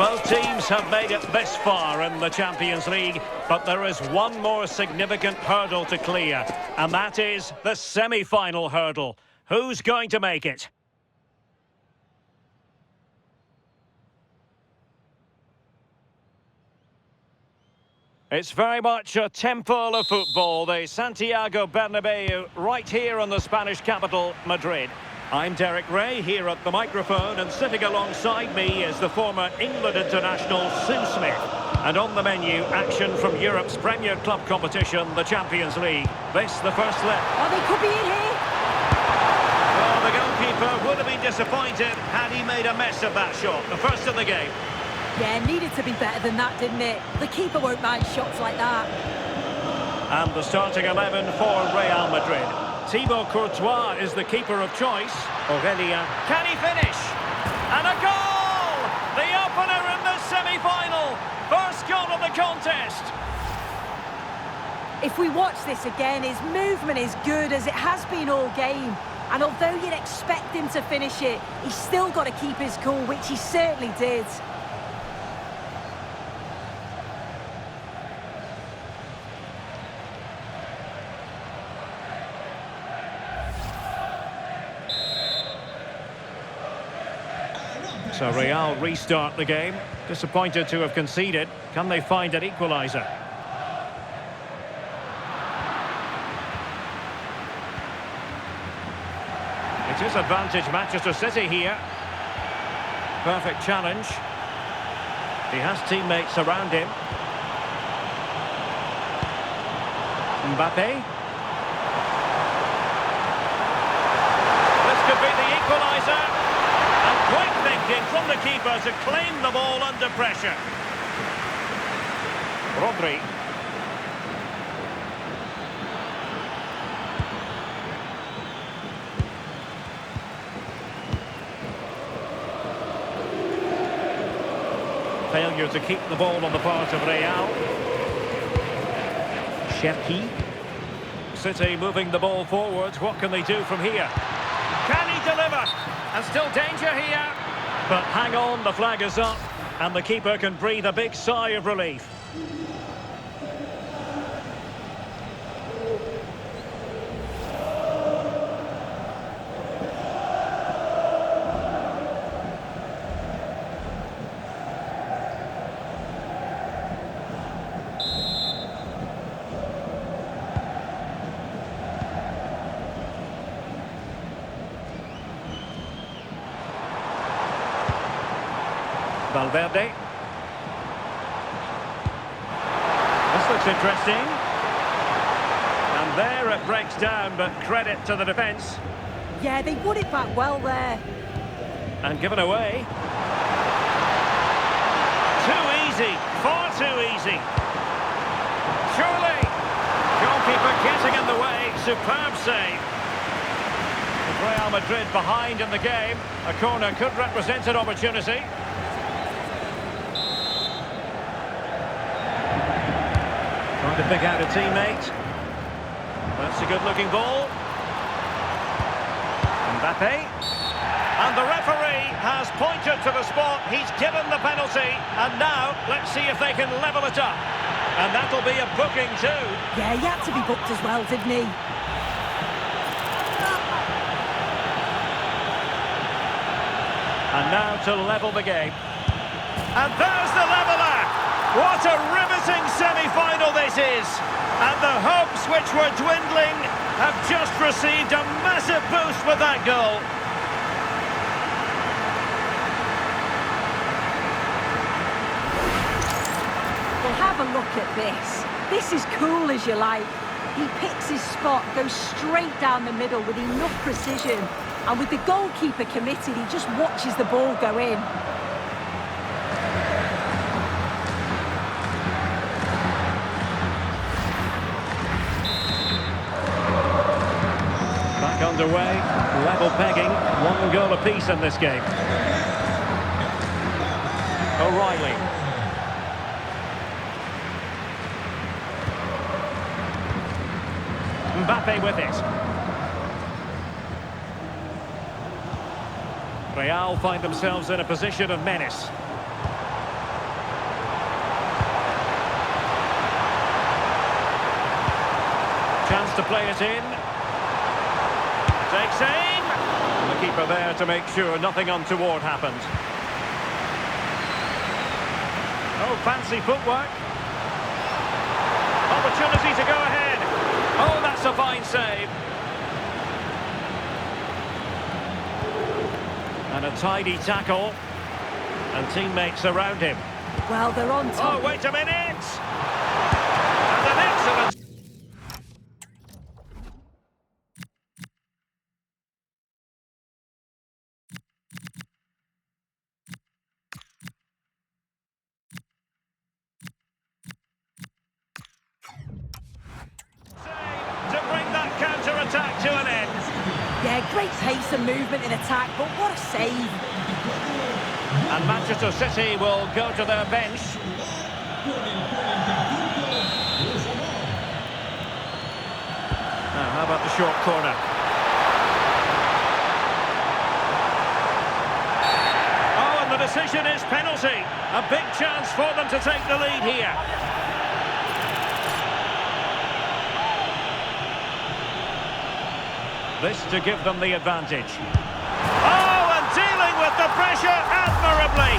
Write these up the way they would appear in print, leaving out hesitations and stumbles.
Both teams have made it this far in the Champions League, but there is one more significant hurdle to clear, and that is the semi-final hurdle. Who's going to make it? It's very much a temple of football, the Santiago Bernabeu, right here in the Spanish capital, Madrid. I'm Derek Ray, here at the microphone, and sitting alongside me is the former England international Sue Smith. And on the menu, action from Europe's premier club competition, the Champions League. This, the first leg. Oh, they could be in here. Well, the goalkeeper would have been disappointed had he made a mess of that shot, the first of the game. Yeah, needed to be better than that, didn't it? The keeper won't mind shots like that. And the starting 11 for Real Madrid. Thibaut Courtois is the keeper of choice. Aurelien, can he finish? And a goal! The opener in the semi-final. First goal of the contest. If we watch this again, his movement is good as it has been all game. And although you'd expect him to finish it, he's still got to keep his cool, which he certainly did. So Real restart the game. Disappointed to have conceded. Can they find an equaliser? It is advantage Manchester City here. Perfect challenge. He has teammates around him. Mbappe. This could be the equaliser. Quick thinking from the keeper to claim the ball under pressure. Rodri. Failure to keep the ball on the part of Real. Cherki. City moving the ball forward. What can they do from here? Can he deliver? And still danger here. But hang on, the flag is up. And the keeper can breathe a big sigh of relief. Valverde. This looks interesting. And there it breaks down, but credit to the defence. Yeah, they won it back well there. And given away. Too easy, far too easy. Surely. Goalkeeper getting in the way, superb save. With Real Madrid behind in the game, a corner could represent an opportunity. Trying to pick out a teammate. That's a good-looking ball. Mbappe. And the referee has pointed to the spot. He's given the penalty. And now, let's see if they can level it up. And that'll be a booking too. Yeah, he had to be booked as well, didn't he? And now to level the game. And there's the leveller. What a riveting semi-final this is! And the hopes which were dwindling have just received a massive boost with that goal. Well, have a look at this. This is cool as you like. He picks his spot, goes straight down the middle with enough precision. And with the goalkeeper committed, he just watches the ball go in. Underway, level pegging, 1 goal apiece in this game. O'Reilly. Mbappe with it. Real find themselves in a position of menace. Chance to play it in. Takes aim. And the keeper there to make sure nothing untoward happens. Oh, fancy footwork. Opportunity to go ahead. Oh, that's a fine save. And a tidy tackle. And teammates around him. Well, they're on top. Oh, wait a minute! And an excellent... to bring that counter-attack to an end. Yeah, great pace and movement in attack, but what a save. And Manchester City will go to their bench. Now, how about the short corner? Oh, and the decision is penalty. A big chance for them to take the lead here. This to give them the advantage. Oh, and dealing with the pressure admirably.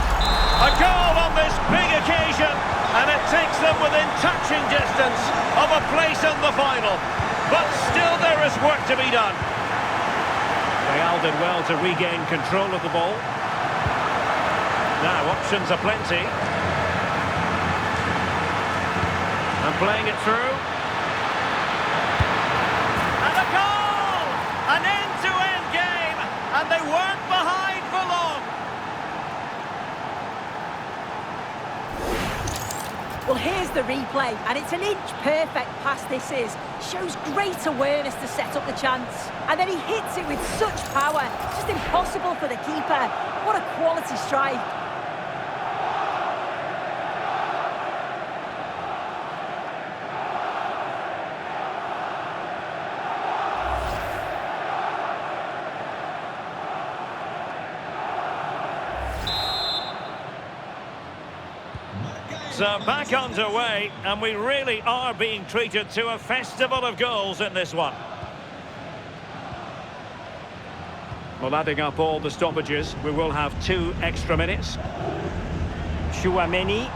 A goal on this big occasion, and it takes them within touching distance of a place in the final. But still there is work to be done. Real did well to regain control of the ball. Now, options are plenty. And playing it through. And a goal! An end-to-end game, and they weren't behind for long. Well, here's the replay, and it's an inch-perfect pass this is. Shows great awareness to set up the chance. And then he hits it with such power. It's just impossible for the keeper. What a quality strike. So back underway, and we really are being treated to a festival of goals in this one. Well, adding up all the stoppages, we will have 2 extra minutes. Chouameni.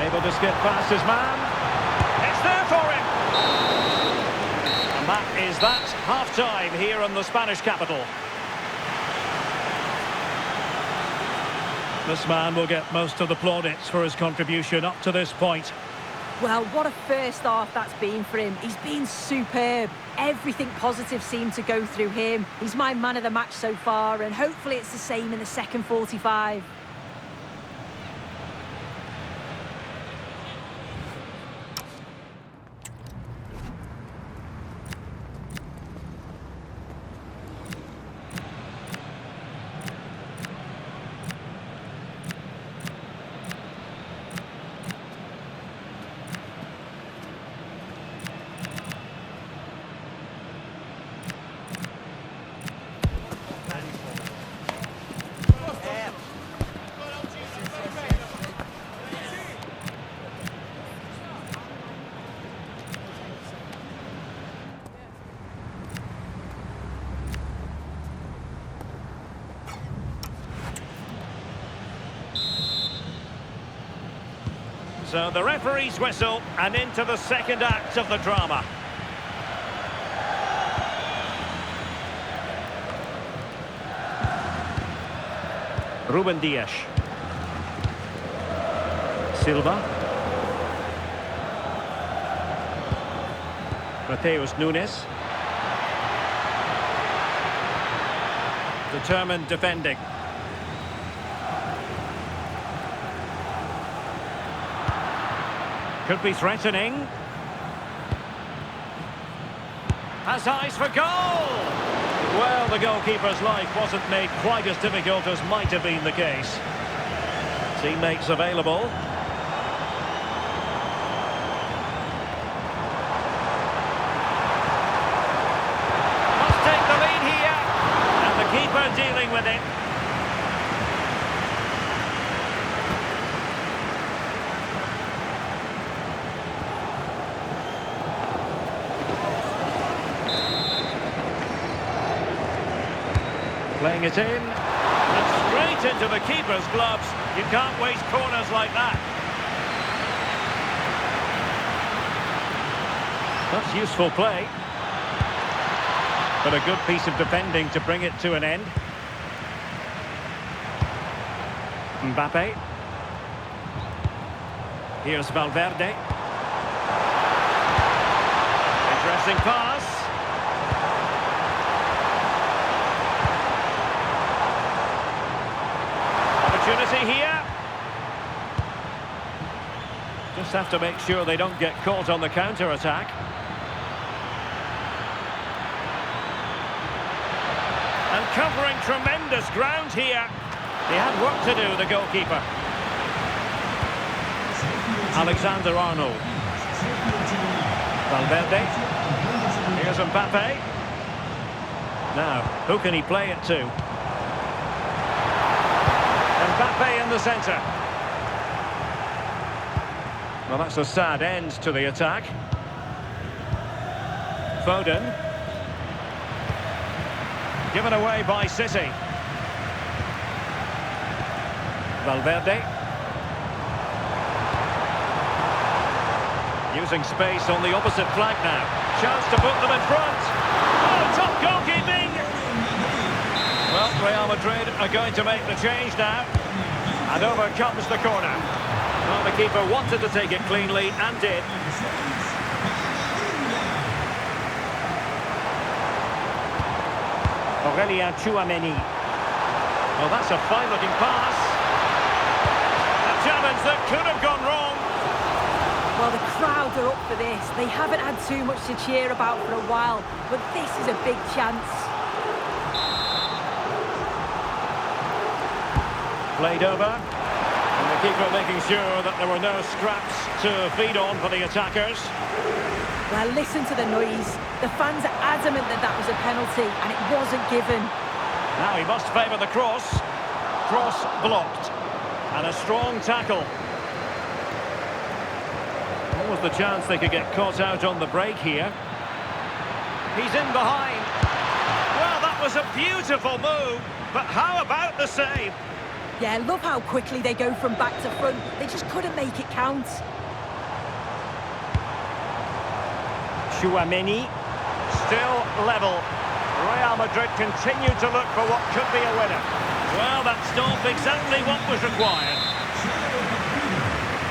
Able to skip past his man. It's there for him! And that is that, half-time here in the Spanish capital. This man will get most of the plaudits for his contribution up to this point. Well, what a first half that's been for him. He's been superb. Everything positive seemed to go through him. He's my man of the match so far, and hopefully it's the same in the second 45. So the referee's whistle, and into the second act of the drama. Ruben Dias. Silva. Mateus Nunes. Determined defending. Could be threatening. Has eyes for goal! Well, the goalkeeper's life wasn't made quite as difficult as might have been the case. Teammates available. Must take the lead here. And the keeper dealing with it. Playing it in. And straight into the keeper's gloves. You can't waste corners like that. That's useful play. But a good piece of defending to bring it to an end. Mbappe. Here's Valverde. Interesting pass. Opportunity here. Just have to make sure they don't get caught on the counter-attack. And covering tremendous ground here. He had work to do, the goalkeeper. Alexander-Arnold. Valverde. Here's Mbappe. Now, who can he play it to? Mbappe in the centre. Well, that's a sad end to the attack. Foden. Given away by City. Valverde. Using space on the opposite flank now. Chance to put them in front. Oh, top goalkeeping! Well, Real Madrid are going to make the change now. And over comes the corner. Well, the keeper wanted to take it cleanly and did. Aurelien Tchouameni. Well, that's a fine-looking pass. A challenge that could have gone wrong. Well, the crowd are up for this. They haven't had too much to cheer about for a while, but this is a big chance. Played over. And the keeper making sure that there were no scraps to feed on for the attackers. Well, listen to the noise. The fans are adamant that that was a penalty, and it wasn't given. Now he must favour the cross. Cross blocked. And a strong tackle. What was the chance they could get caught out on the break here? He's in behind. Well, that was a beautiful move, but how about the save? Yeah, love how quickly they go from back to front. They just couldn't make it count. Tchouameni. Still level. Real Madrid continue to look for what could be a winner. Well, that's not exactly what was required.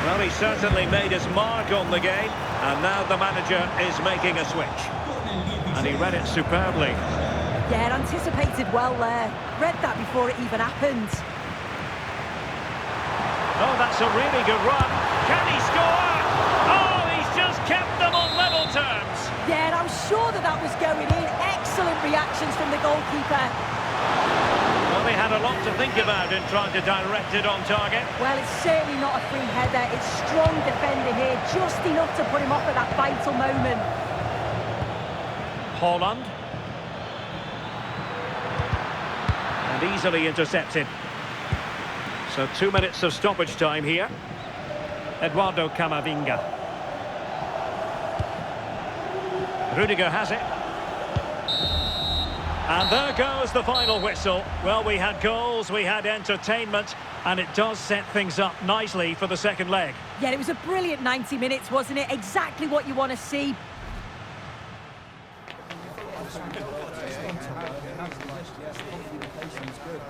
Well, he certainly made his mark on the game, and now the manager is making a switch. And he read it superbly. Yeah, anticipated well there. Read that before it even happened. Oh, that's a really good run. Can he score? Oh, he's just kept them on level terms. Yeah, and I'm sure that that was going in. Excellent reactions from the goalkeeper. Well, they had a lot to think about in trying to direct it on target. Well, it's certainly not a free header. It's strong defender here, just enough to put him off at that vital moment. Haaland. And easily intercepted. So 2 minutes of stoppage time here. Eduardo Camavinga. Rudiger has it. And there goes the final whistle. Well, we had goals, we had entertainment, and it does set things up nicely for the second leg. Yeah, it was a brilliant 90 minutes, wasn't it? Exactly what you want to see. Good.